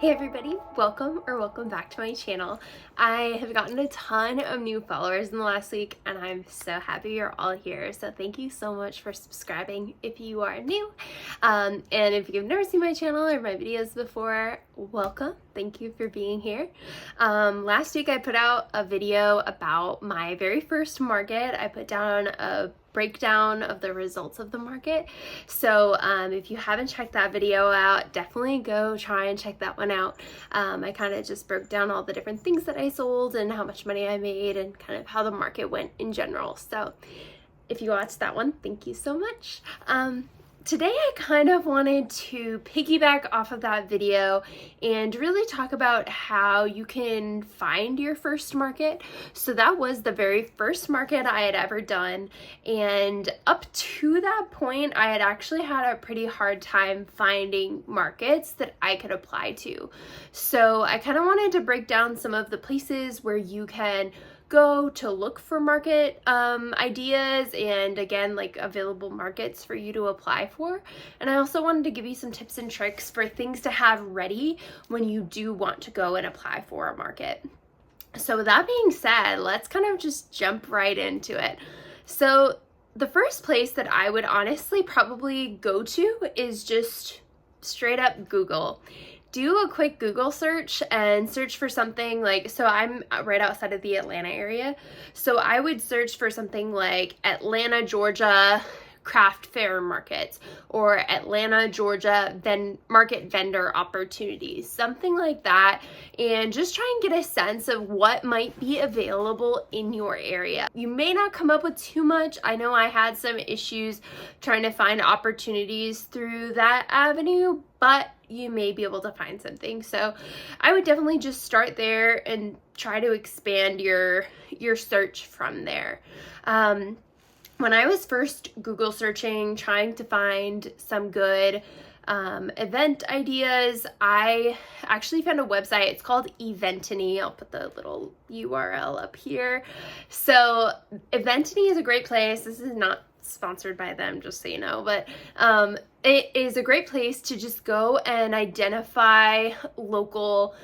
Hey everybody, welcome back to my channel. I have gotten a ton of new followers in the last week and I'm so happy you're all here. So thank you so much for subscribing if you are new. And if you've never seen my channel or my videos before, welcome. Thank you for being here. Last week I put out a video about my very first market. I put down a breakdown of the results of the market. So if you haven't checked that video out, definitely go try and check that one out. I kind of just broke down all the different things that I sold and how much money I made and kind of how the market went in general. So if you watched that one, thank you so much. Today I kind of wanted to piggyback off of that video and really talk about how you can find your first market. So that was the very first market I had ever done, and up to that point I had actually had a pretty hard time finding markets that I could apply to. So I kind of wanted to break down some of the places where you can go to look for market ideas and again like available markets for you to apply for. And I also wanted to give you some tips and tricks for things to have ready when you do want to go and apply for a market. So with that being said, let's kind of just jump right into it. So the first place that I would honestly probably go to is just straight up Google. Do a quick Google search and search for something like, so I'm right outside of the Atlanta area, so I would search for something like Atlanta, Georgia craft fair markets or Atlanta, Georgia market vendor opportunities, something like that, and just try and get a sense of what might be available in your area. You may not come up with too much. I know I had some issues trying to find opportunities through that avenue, but you may be able to find something. So I would definitely just start there and try to expand your search from there. When I was first Google searching, trying to find some good event ideas, I actually found a website. It's called Eventini. I'll put the little URL up here. So Eventini is a great place. This is not sponsored by them, just so you know, but it is a great place to just go and identify local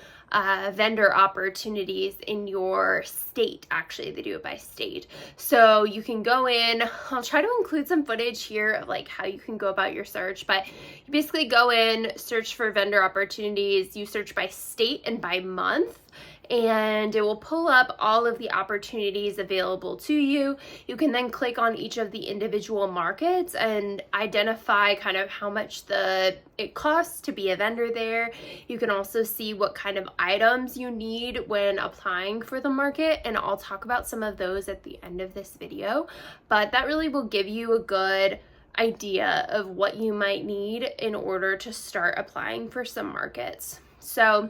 vendor opportunities in your state. Actually, they do it by state. So you can go in, I'll try to include some footage here of like how you can go about your search, but you basically go in, search for vendor opportunities, you search by state and by month, and it will pull up all of the opportunities available to you. You can then click on each of the individual markets and identify kind of how much it costs to be a vendor there. You can also see what kind of items you need when applying for the market, and I'll talk about some of those at the end of this video, but that really will give you a good idea of what you might need in order to start applying for some markets. So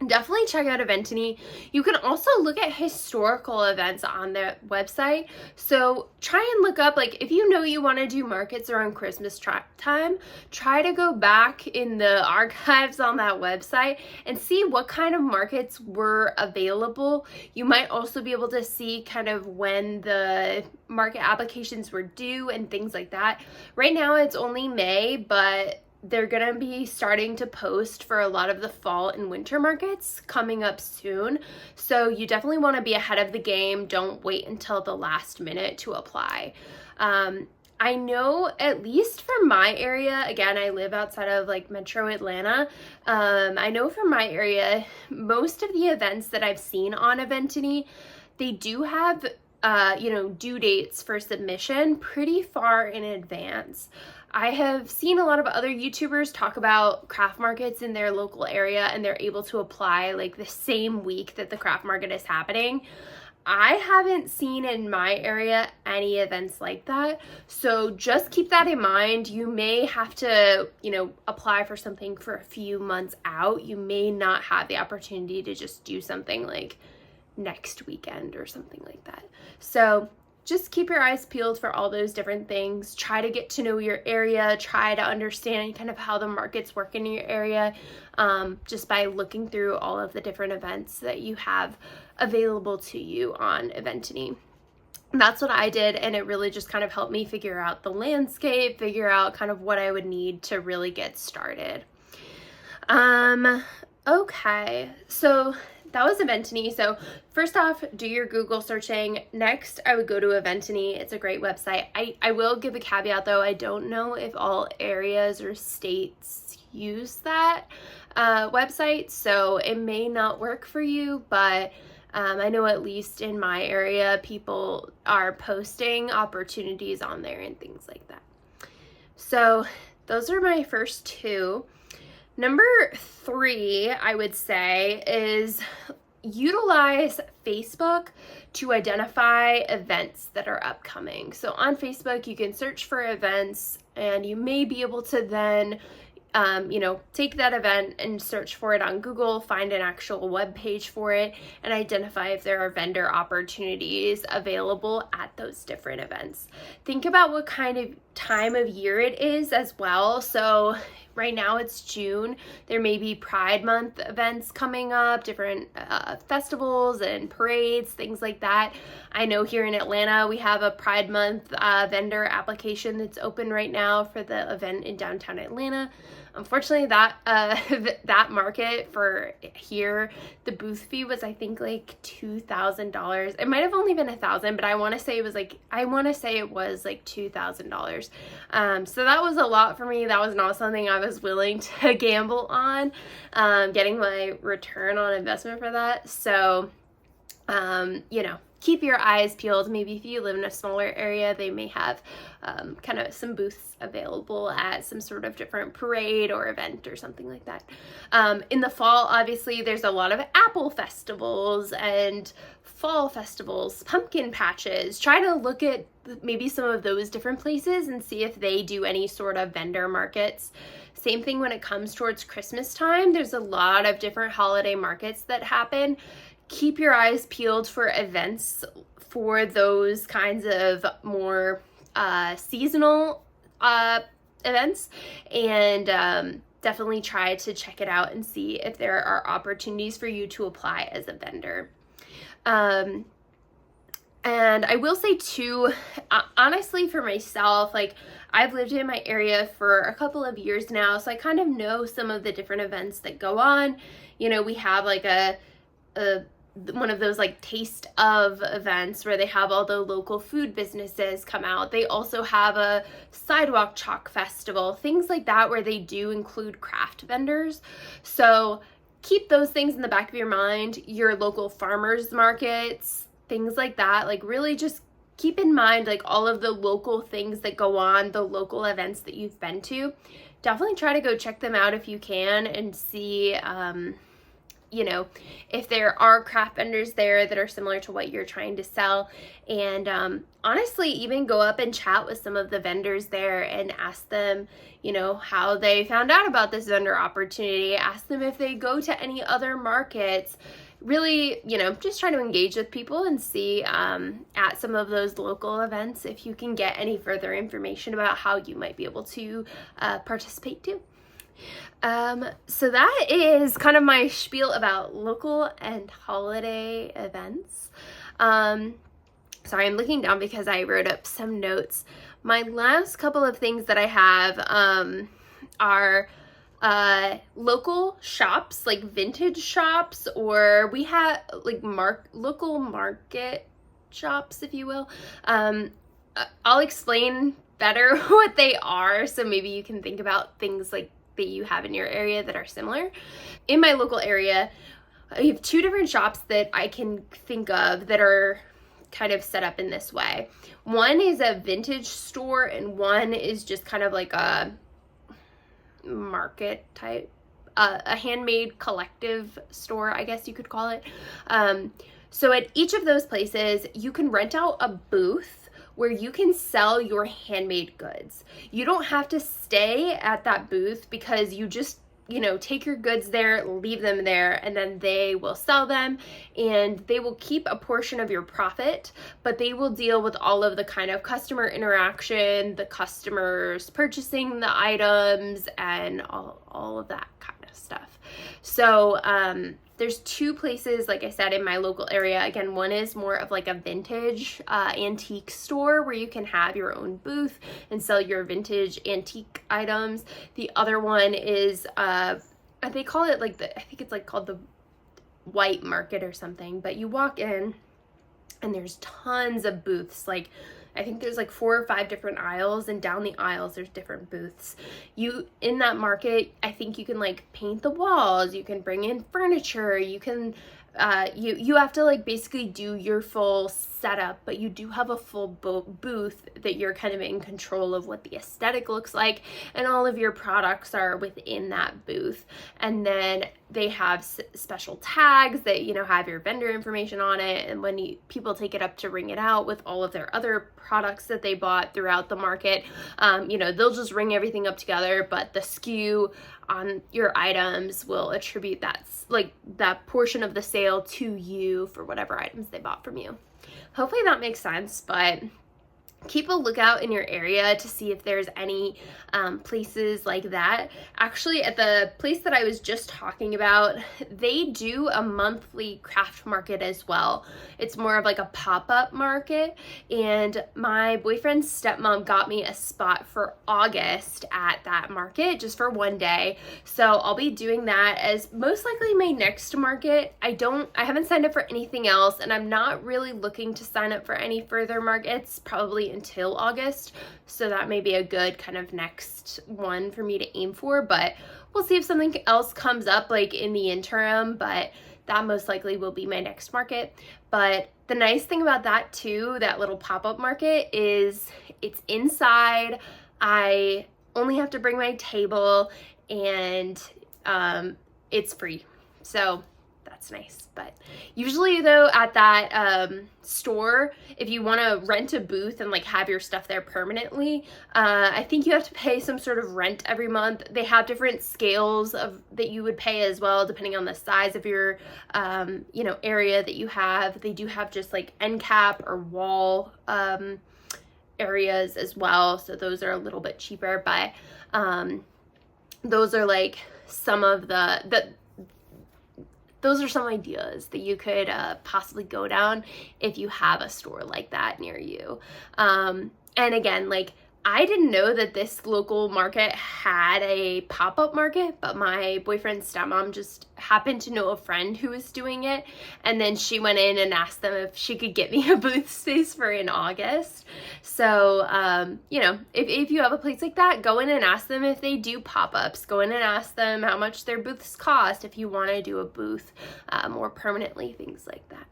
definitely check out Eventini. You can also look at historical events on their website. So try and look up, like if you know you want to do markets around Christmas time, try to go back in the archives on that website and see what kind of markets were available. You might also be able to see kind of when the market applications were due and things like that. Right now it's only May, but they're gonna be starting to post for a lot of the fall and winter markets coming up soon. So you definitely wanna be ahead of the game. Don't wait until the last minute to apply. I know, at least for my area, again, I live outside of like Metro Atlanta. I know for my area, most of the events that I've seen on Eventini, they do have due dates for submission pretty far in advance. I have seen a lot of other YouTubers talk about craft markets in their local area and they're able to apply like the same week that the craft market is happening. I haven't seen in my area any events like that. So just keep that in mind. You may have to, apply for something for a few months out. You may not have the opportunity to just do something like next weekend or something like that. So just keep your eyes peeled for all those different things. Try to get to know your area. Try to understand kind of how the markets work in your area, just by looking through all of the different events that you have available to you on Eventini. That's what I did, and it really just kind of helped me figure out the landscape, figure out kind of what I would need to really get started. Okay, so that was Eventini. So first off, do your Google searching. Next, I would go to Eventini. It's a great website. I will give a caveat though. I don't know if all areas or states use that website, so it may not work for you, but I know at least in my area, people are posting opportunities on there and things like that. So those are my first two. Number 3, I would say, is utilize Facebook to identify events that are upcoming. So on Facebook, you can search for events and you may be able to then take that event and search for it on Google, find an actual web page for it, and identify if there are vendor opportunities available at those different events. Think about what kind of time of year it is as well. So right now it's June. There may be Pride Month events coming up, different festivals and parades, things like that. I know here in Atlanta, we have a Pride Month vendor application that's open right now for the event in downtown Atlanta. Unfortunately, that that market for here, the booth fee was, I think, like $2,000. It might have only been $1,000, but I want to say it was like $2,000. So that was a lot for me. That was not something I was willing to gamble on, getting my return on investment for that. So, keep your eyes peeled. Maybe if you live in a smaller area, they may have kind of some booths available at some sort of different parade or event or something like that. In the fall, obviously, there's a lot of apple festivals and fall festivals, pumpkin patches. Try to look at maybe some of those different places and see if they do any sort of vendor markets. Same thing when it comes towards Christmas time. There's a lot of different holiday markets that happen. Keep your eyes peeled for events for those kinds of more seasonal events, and definitely try to check it out and see if there are opportunities for you to apply as a vendor. And I will say too, honestly, for myself, like, I've lived in my area for a couple of years now, so I kind of know some of the different events that go on. We have like one of those like taste of events where they have all the local food businesses come out. They also have a sidewalk chalk festival, things like that, where they do include craft vendors. So keep those things in the back of your mind. Your local farmers markets, things like that. Like, really just keep in mind like all of the local things that go on, the local events that you've been to. Definitely try to go check them out if you can and see if there are craft vendors there that are similar to what you're trying to sell. And honestly, even go up and chat with some of the vendors there and ask them, how they found out about this vendor opportunity. Ask them if they go to any other markets. Really, just try to engage with people and see at some of those local events if you can get any further information about how you might be able to participate too. So that is kind of my spiel about local and holiday events. Sorry, I'm looking down because I wrote up some notes. My last couple of things that I have are local shops, like vintage shops, or we have like local market shops, if you will. I'll explain better what they are, so maybe you can think about things like that you have in your area that are similar. In my local area, I have 2 different shops that I can think of that are kind of set up in this way. One is a vintage store and one is just kind of like a market type, a handmade collective store, I guess you could call it. So at each of those places, you can rent out a booth where you can sell your handmade goods. You don't have to stay at that booth because you just, take your goods there, leave them there, and then they will sell them and they will keep a portion of your profit, but they will deal with all of the kind of customer interaction, the customers purchasing the items, and all of that kind of stuff. So, there's 2 places, like I said, in my local area. Again, one is more of like a vintage antique store where you can have your own booth and sell your vintage antique items. The other one is a they call it like I think it's like called the white market or something, but you walk in and there's tons of booths. Like I think there's like 4 or 5 different aisles, and down the aisles there's different booths. You in that market, I think you can like paint the walls, you can bring in furniture, you can you have to like basically do your full setup, but you do have a full booth that you're kind of in control of what the aesthetic looks like, and all of your products are within that booth. And then they have special tags that, you know, have your vendor information on it, and when people take it up to ring it out with all of their other products that they bought throughout the market, you know, they'll just ring everything up together, but the SKU on your items will attribute that portion of the sale to you for whatever items they bought from you. Hopefully that makes sense, but keep a lookout in your area to see if there's any places like that. Actually, at the place that I was just talking about, they do a monthly craft market as well. It's more of like a pop-up market, and my boyfriend's stepmom got me a spot for August at that market just for one day. So I'll be doing that as most likely my next market. I haven't signed up for anything else, and I'm not really looking to sign up for any further markets probably until August, so that may be a good kind of next one for me to aim for, but we'll see if something else comes up like in the interim, but that most likely will be my next market. But the nice thing about that too, that little pop-up market, is it's inside. I only have to bring my table, and it's free, so that's nice. But usually though, at that store, if you want to rent a booth and like have your stuff there permanently, I think you have to pay some sort of rent every month. They have different scales that you would pay as well, depending on the size of your you know, area that you have. They do have just like end cap or wall areas as well, so those are a little bit cheaper, but those are like some of those are some ideas that you could possibly go down if you have a store like that near you. And again, like, I didn't know that this local market had a pop-up market, but my boyfriend's stepmom just happened to know a friend who was doing it, and then she went in and asked them if she could get me a booth space for in August. So, you know, if you have a place like that, go in and ask them if they do pop-ups. Go in and ask them how much their booths cost if you want to do a booth more permanently, things like that.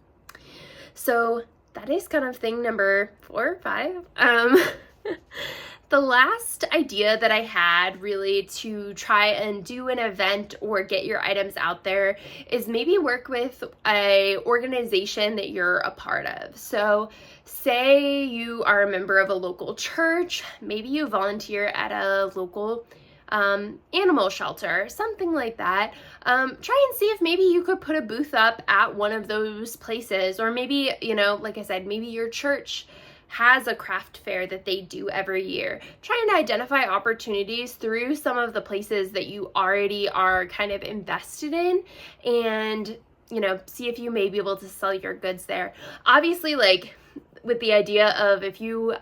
So that is kind of thing number 4 or 5. The last idea that I had really to try and do an event or get your items out there is maybe work with a organization that you're a part of. So say you are a member of a local church, maybe you volunteer at a local animal shelter, something like that. Try and see if maybe you could put a booth up at one of those places, or maybe, you know, like I said, maybe your church has a craft fair that they do every year. Try and identify opportunities through some of the places that you already are kind of invested in, and, you know, see if you may be able to sell your goods there. Obviously, like with the idea of if you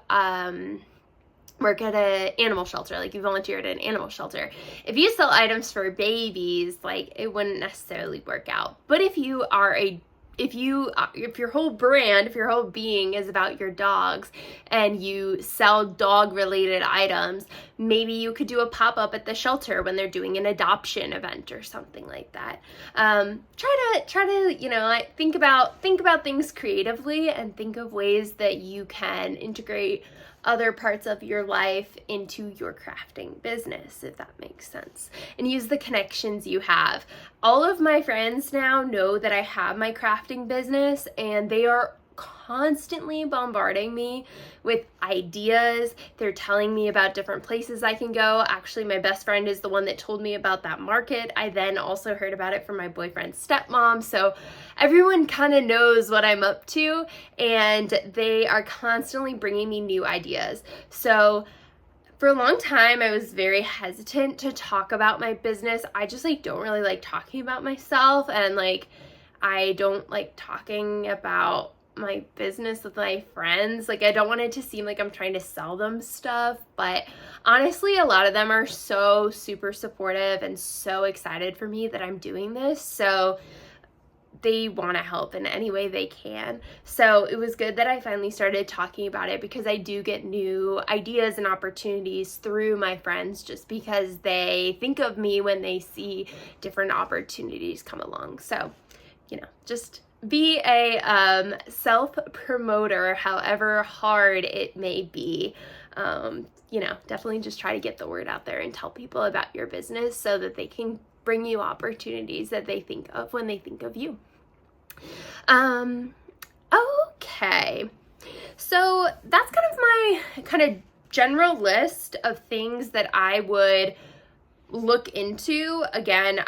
work at an animal shelter, like you volunteered at an animal shelter, if you sell items for babies, like it wouldn't necessarily work out. But if you are if your whole brand, if your whole being is about your dogs and you sell dog related items, maybe you could do a pop-up at the shelter when they're doing an adoption event or something like that. Try to, you know, like think about things creatively, and think of ways that you can integrate other parts of your life into your crafting business, if that makes sense, and use the connections you have. All of my friends now know that I have my crafting business, and they are constantly bombarding me with ideas. They're telling me about different places I can go. Actually, my best friend is the one that told me about that market. I then also heard about it from my boyfriend's stepmom. So everyone kind of knows what I'm up to, and they are constantly bringing me new ideas. So for a long time, I was very hesitant to talk about my business. I just like don't really like talking about myself, and like I don't like talking about my business with my friends. Like, I don't want it to seem like I'm trying to sell them stuff, but honestly, a lot of them are so super supportive and so excited for me that I'm doing this. So they want to help in any way they can. So it was good that I finally started talking about it, because I do get new ideas and opportunities through my friends, just because they think of me when they see different opportunities come along. So, just be a self-promoter, however hard it may be. Definitely just try to get the word out there and tell people about your business so that they can bring you opportunities that they think of when they think of you. Okay, so that's kind of my general list of things that I would look into. Again,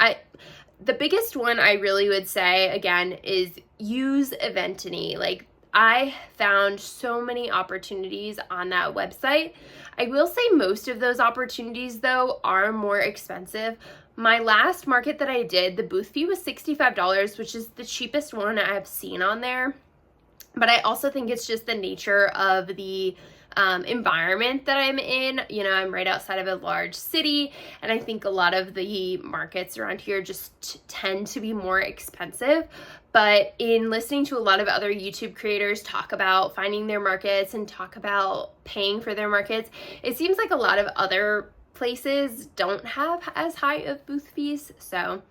the biggest one I really would say, again, is use Eventini. Like, I found so many opportunities on that website. I will say most of those opportunities, though, are more expensive. My last market that I did, the booth fee was $65, which is the cheapest one I've seen on there. But I also think it's just the nature of the environment that I'm in. I'm right outside of a large city, and I think a lot of the markets around here just tend to be more expensive. But in listening to a lot of other YouTube creators talk about finding their markets and talk about paying for their markets, it seems like a lot of other places don't have as high of booth fees. So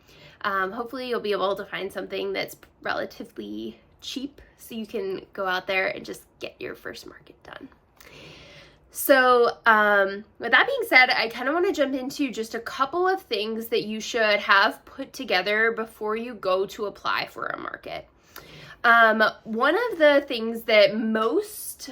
hopefully you'll be able to find something that's relatively cheap so you can go out there and just get your first market done. So with that being said, I kind of want to jump into just a couple of things that you should have put together before you go to apply for a market. One of the things that most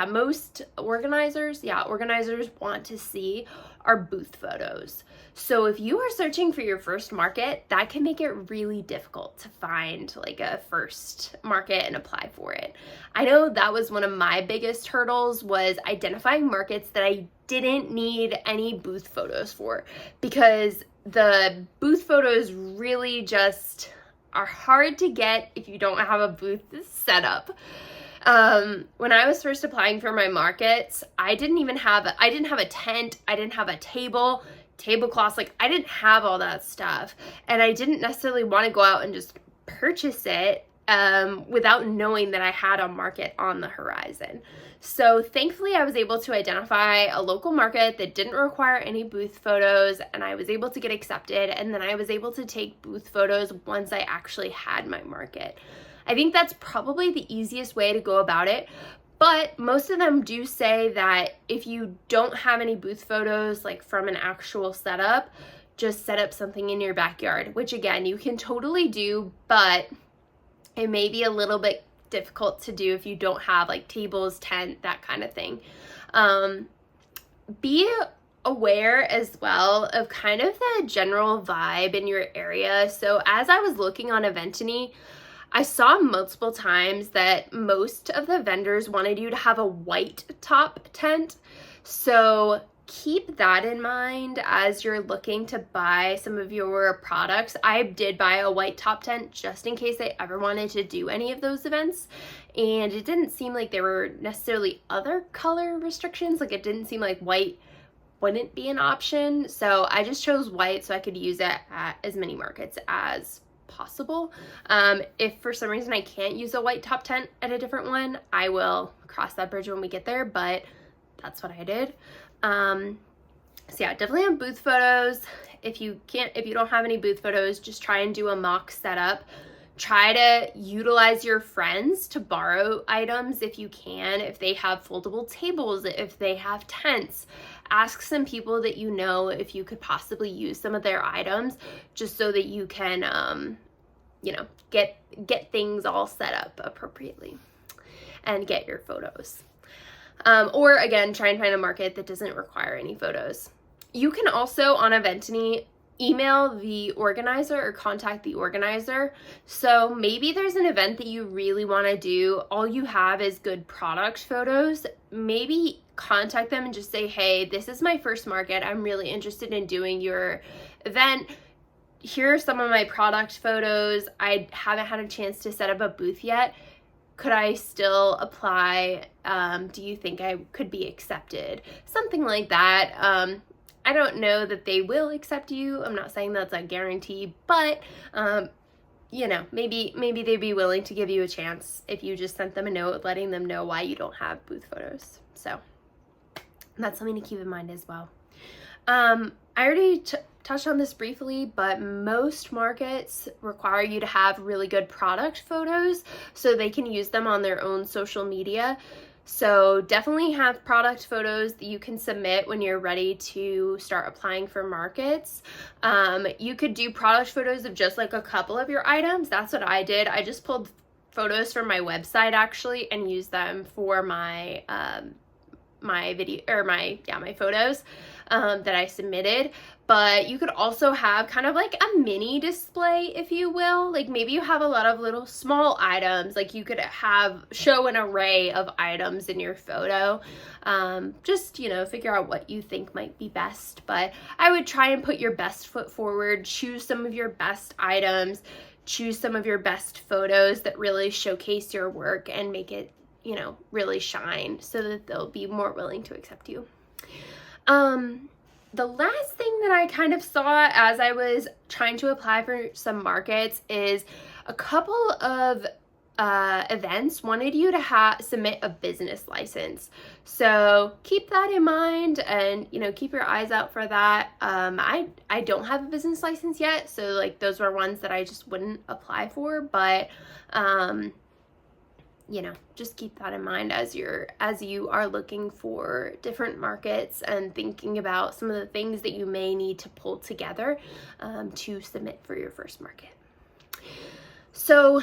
most organizers want to see are booth photos. So if you are searching for your first market, that can make it really difficult to find like a first market and apply for it. I know that was one of my biggest hurdles, was identifying markets that I didn't need any booth photos for, because the booth photos really just are hard to get if you don't have a booth set up. When I was first applying for my markets, I didn't have a tent, I didn't have a tablecloths, like I didn't have all that stuff, and I didn't necessarily want to go out and just purchase it without knowing that I had a market on the horizon. So thankfully I was able to identify a local market that didn't require any booth photos, and I was able to get accepted, and then I was able to take booth photos once I actually had my market. I think that's probably the easiest way to go about it. But most of them do say that if you don't have any booth photos, like from an actual setup, just set up something in your backyard, which again, you can totally do, but it may be a little bit difficult to do if you don't have like tables, tent, that kind of thing. Be aware as well of kind of the general vibe in your area. So as I was looking on Eventini, I saw multiple times that most of the vendors wanted you to have a white top tent. So keep that in mind as you're looking to buy some of your products. I did buy a white top tent just in case I ever wanted to do any of those events. And it didn't seem like there were necessarily other color restrictions. Like, it didn't seem like white wouldn't be an option. So I just chose white so I could use it at as many markets as possible. If for some reason I can't use a white top tent at a different one, I will cross that bridge when we get there, but that's what I did. So yeah, definitely have booth photos. If you don't have any booth photos, just try and do a mock setup. Try to utilize your friends to borrow items if you can, if they have foldable tables, if they have tents. Ask some people that you know if you could possibly use some of their items, just so that you can get things all set up appropriately and get your photos. Or again, try and find a market that doesn't require any photos. You can also, on Eventini, email the organizer or contact the organizer. So maybe there's an event that you really want to do, all you have is good product photos. Maybe contact them and just say, hey, this is my first market, I'm really interested in doing your event. here are some of my product photos. I haven't had a chance to set up a booth yet. Could I still apply? Do you think I could be accepted? Something like that. I don't know that they will accept you. I'm not saying that's a guarantee, but you know, maybe they'd be willing to give you a chance if you just sent them a note letting them know why you don't have booth photos. So that's something to keep in mind as well. I already touched on this briefly, but most markets require you to have really good product photos so they can use them on their own social media. So definitely have product photos that you can submit when you're ready to start applying for markets. You could do product photos of just like a couple of your items. That's what I did. I just pulled photos from my website actually and used them for my my video or my photos that I submitted. But you could also have kind of like a mini display, if you will. Like maybe you have a lot of little small items, like you could show an array of items in your photo. Just, you know, figure out what you think might be best. But I would try and put your best foot forward, choose some of your best items, choose some of your best photos that really showcase your work and make it, you know, really shine so that they'll be more willing to accept you. The last thing that I kind of saw as I was trying to apply for some markets is a couple of events wanted you to submit a business license. So keep that in mind and, you know, keep your eyes out for that. I don't have a business license yet, so like those were ones that I just wouldn't apply for, but you know, just keep that in mind as you are looking for different markets and thinking about some of the things that you may need to pull together to submit for your first market. So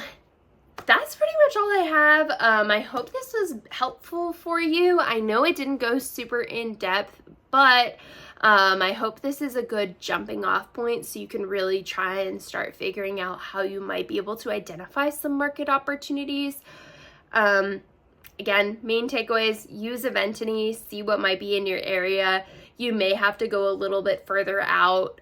that's pretty much all I have. I hope this was helpful for you. I know it didn't go super in depth, but I hope this is a good jumping off point so you can really try and start figuring out how you might be able to identify some market opportunities. Again, main takeaways, use Eventini, see what might be in your area. You may have to go a little bit further out.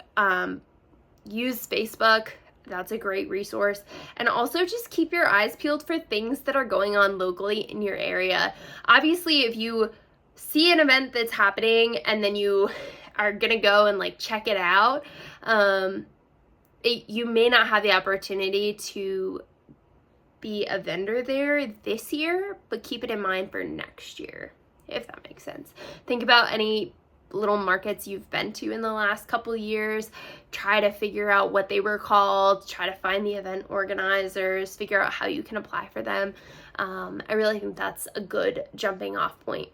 Use Facebook. That's a great resource. And also just keep your eyes peeled for things that are going on locally in your area. Obviously, if you see an event that's happening and then you are gonna go and like check it out, you may not have the opportunity to be a vendor there this year, but keep it in mind for next year, if that makes sense. Think about any little markets you've been to in the last couple years. Try to figure out what they were called, try to find the event organizers, figure out how you can apply for them. I really think that's a good jumping off point.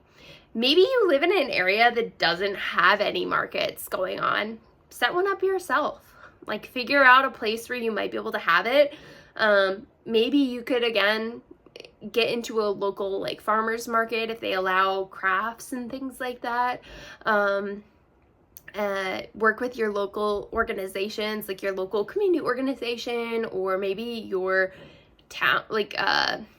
Maybe you live in an area that doesn't have any markets going on. Set one up yourself. Like figure out a place where you might be able to have it. Maybe you could, again, get into a local like farmers market if they allow crafts and things like that. Work with your local organizations, like your local community organization, or maybe your town, like, not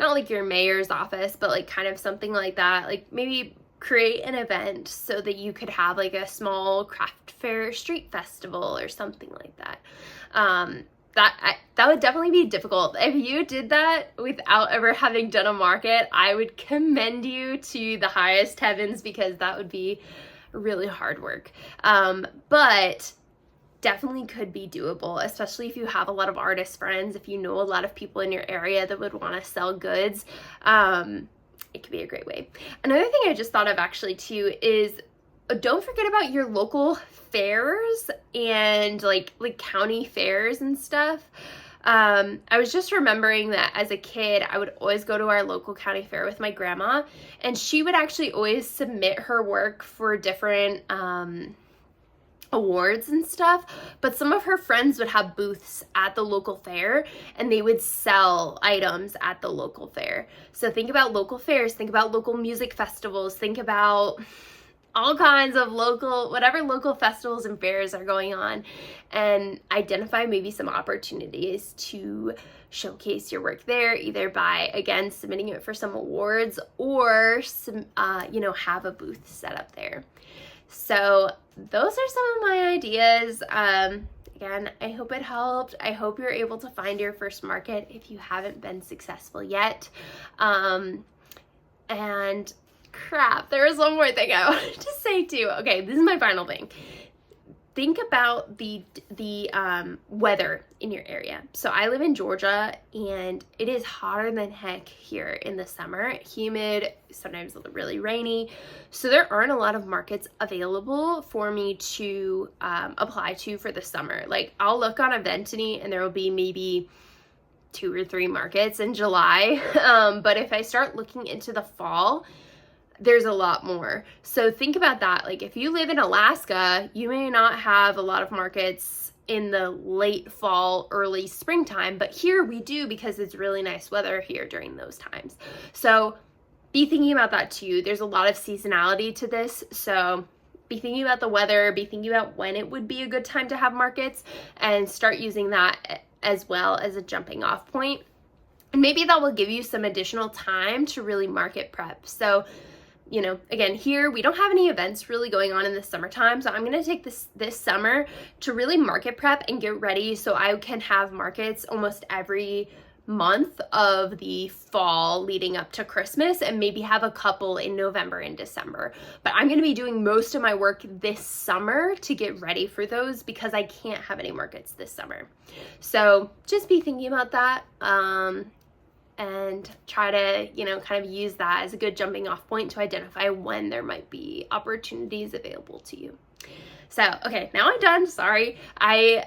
like your mayor's office, but like kind of something like that. Like maybe create an event so that you could have like a small craft fair street festival or something like that. That would definitely be difficult. If you did that without ever having done a market, I would commend you to the highest heavens because that would be really hard work. But definitely could be doable, especially if you have a lot of artist friends, if you know a lot of people in your area that would want to sell goods. It could be a great way. Another thing I just thought of actually too is don't forget about your local fairs and like county fairs and stuff. I was just remembering that as a kid, I would always go to our local county fair with my grandma, and she would actually always submit her work for different awards and stuff, but some of her friends would have booths at the local fair and they would sell items at the local fair. So think about local fairs, think about local music festivals, think about all kinds of whatever local festivals and fairs are going on, and identify maybe some opportunities to showcase your work there, either by, again, submitting it for some awards or some, have a booth set up there. So those are some of my ideas. again, I hope it helped. I hope you're able to find your first market if you haven't been successful yet. And crap, there was one more thing I wanted to say too. Okay, this is my final thing. Think about the weather in your area. So I live in Georgia, and it is hotter than heck here in the summer. Humid, sometimes really rainy. So there aren't a lot of markets available for me to apply to for the summer. Like, I'll look on Eventity and there will be maybe 2 or 3 markets in July. But if I start looking into the fall, there's a lot more. So think about that. Like, if you live in Alaska, you may not have a lot of markets in the late fall, early springtime, but here we do, because it's really nice weather here during those times. So be thinking about that too. There's a lot of seasonality to this. So be thinking about the weather, be thinking about when it would be a good time to have markets, and start using that as well as a jumping off point. And maybe that will give you some additional time to really market prep. So, you know, again, here we don't have any events really going on in the summertime, so I'm going to take this summer to really market prep and get ready so I can have markets almost every month of the fall leading up to Christmas, and maybe have a couple in November and December. But I'm going to be doing most of my work this summer to get ready for those, because I can't have any markets this summer. So just be thinking about that. And try to, you know, kind of use that as a good jumping off point to identify when there might be opportunities available to you. So, okay, now I'm done. Sorry, I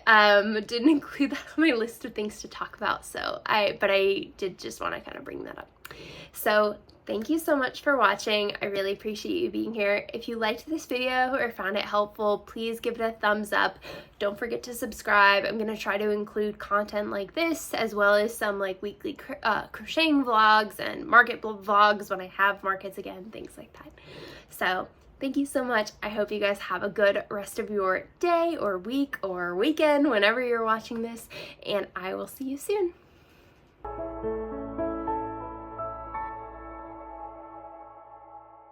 didn't include that on my list of things to talk about. But I did just want to kind of bring that up. So thank you so much for watching. I really appreciate you being here. If you liked this video or found it helpful, please give it a thumbs up. Don't forget to subscribe. I'm going to try to include content like this, as well as some like weekly crocheting vlogs and market vlogs when I have markets again, things like that. So thank you so much. I hope you guys have a good rest of your day or week or weekend whenever you're watching this, and I will see you soon.